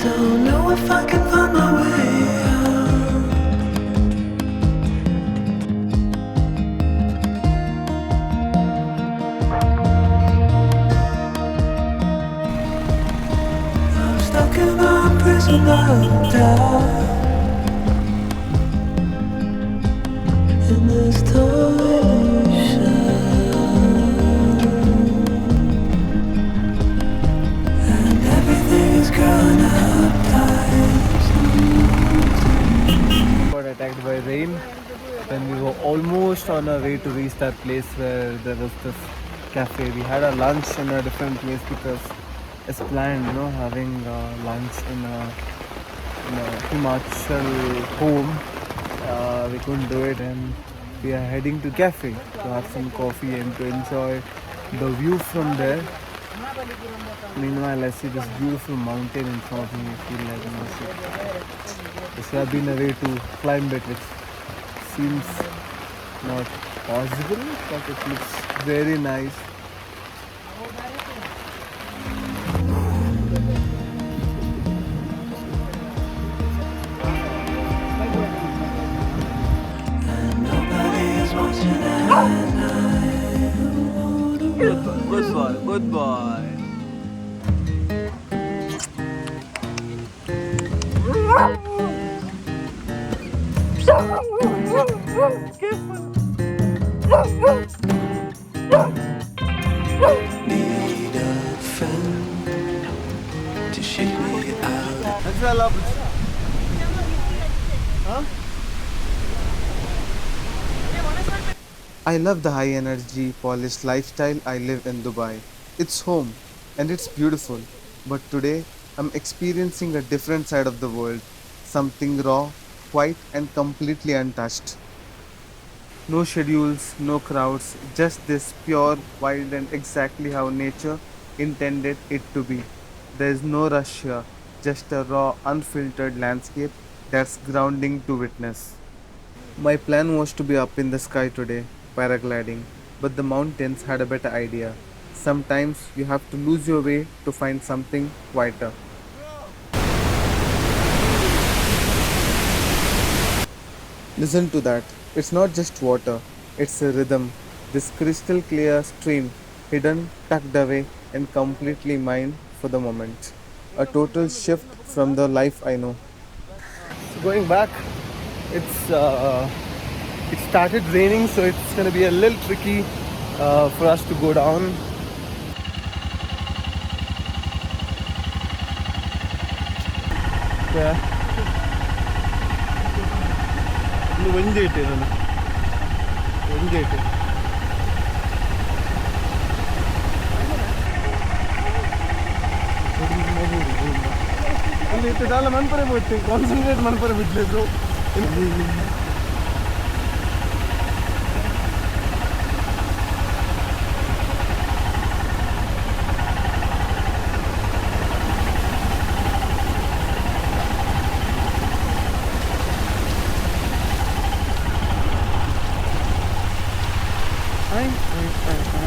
Don't know if I can find my way out. I'm stuck in a prison of doubt. In this torsion, and everything is grown up tight. Got attacked by rain when we were almost on our way to reach that place where there was this cafe. We had our lunch in a different place because it's planned, having lunch in a Himachal home. We couldn't do it, and we are heading to cafe to have some coffee and to enjoy the view from there. Meanwhile, I see this beautiful mountain in front of me. I feel like this would have been a way to climb it, which seems not possible, but it looks very nice. Good boy, good boy. Need a friend to shake me out. That's I love it. Huh? I love the high energy, polished lifestyle I live in Dubai. It's home and it's beautiful. But today I'm experiencing a different side of the world. Something raw, quiet and completely untouched. No schedules, no crowds, just this pure, wild and exactly how nature intended it to be. There is no rush here, just a raw, unfiltered landscape that's grounding to witness. My plan was to be up in the sky today, paragliding, but the mountains had a better idea. Sometimes you have to lose your way to find something quieter. Listen to that. It's not just water, it's a rhythm. This crystal clear stream, hidden, tucked away, and completely mine for the moment. A total shift from the life I know. So going back, it started raining, so it's gonna be a little tricky for us to go down. Yeah. Concentrate ಮಾಡ್ತಾರೆ ಬಿಡ್ಲಿದ್ರು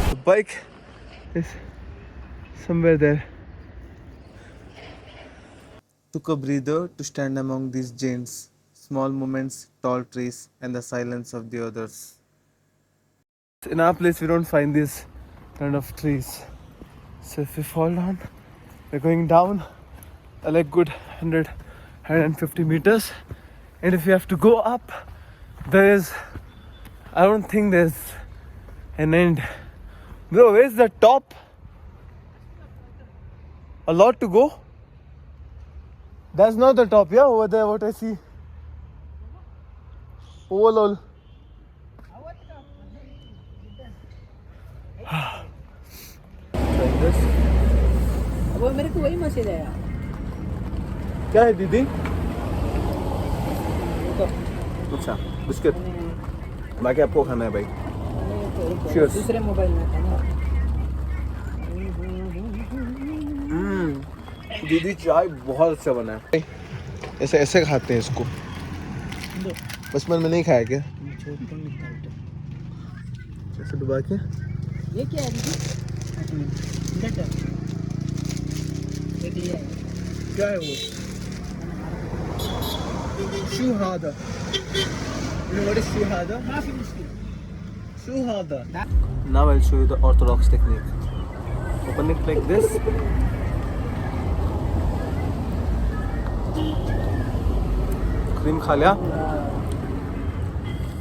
The bike is somewhere there. Took a breather to stand among these giants, small moments, tall trees, and the silence of the others. In our place, we don't find these kind of trees. So if we fall down, we're going down a like good 150 meters. And if we have to go up, I don't think there's an end. Bro, where's the top? A lot to go? That's not the top, yeah, over there, what I see. Oh, lol. Like this. वो मेरे को वही machine है यार। क्या है दीदी? अच्छा, बिस्किट। बाकी आपको खाना है भाई। Cheers. दूसरे मोबाइल में था ना। दीदी चाय बहुत अच्छा बना है। ऐसे ऐसे खाते हैं इसको। बचपन में नहीं खाया क्या? ऐसे डुबा के। ये क्या है दीदी? एक लिया है। क्या है वो? Shuhada. You know what is shuhada? ما في مشكلة. Shuhada. Now I'll show you the orthodox technique. Open it like this. Cream खा लिया.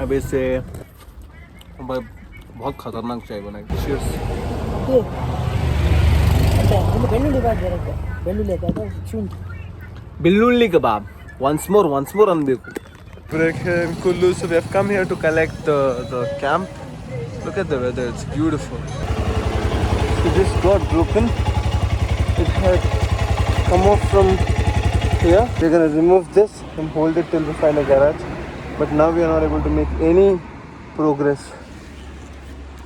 अब इसे बहुत खतरनाक चाय बनाई. Cheers. ఓకే అంటే ముందు వెల్లుల్లి బాగా జరగదు వెల్లుల్లి కాదు శుంఠి Billuli kebab. Once more on the break here in Kullu. So we have come here to collect the camp. Look at the weather, it's beautiful. So this got broken. It had come off from here. We're gonna remove this and hold it till we find a garage. But now we are not able to make any progress.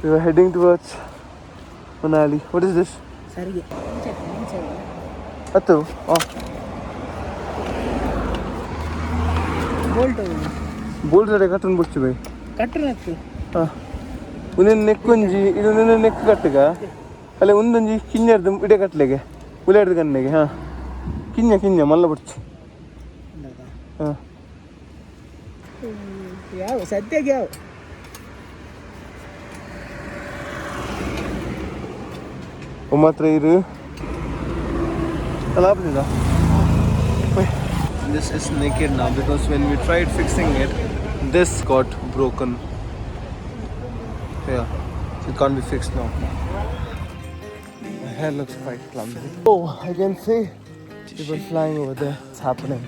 We were heading towards Manali. What is this? సరిగే Attu. Oh. Bolt Bolt ready carton butchu bhai. ಕಟ್ಟನತ್ತು ಉನ್ನ ನೆಕ್ ಒಂಜಿ ಇದು ನನ್ನ neck ಕಟ್ಟಗ ಅಲ್ಲ ಒಂದೊಂಜಿ ಕಿಂಜರ್ದು ಇಡೆ ಕಟ್ಲೆಗೆ ಉಲೇಡ್ದು ಕನ್ನೆಗೆ ಹಾ ಕಿಂಜ ಮಲ್ಲ ಬುಡ್ಚು ಹಾ ಯಾವ ಸದ್ಯಕ್ಕೆ ಯಾವ ಒಮ್ಮತ್ರ ಇರು ಅಲ್ಲ ಆಗ್ತದ This is naked now because when we tried fixing it, this got broken. Yeah, it can't be fixed now. My hair looks quite clumsy. Oh, I can see people flying over there. It's happening.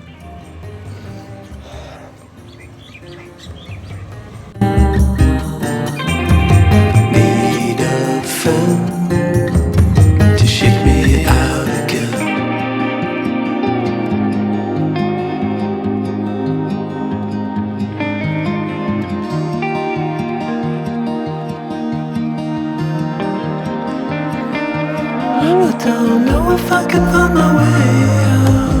Need a friend to shake me out again. I don't know if I can find my way out.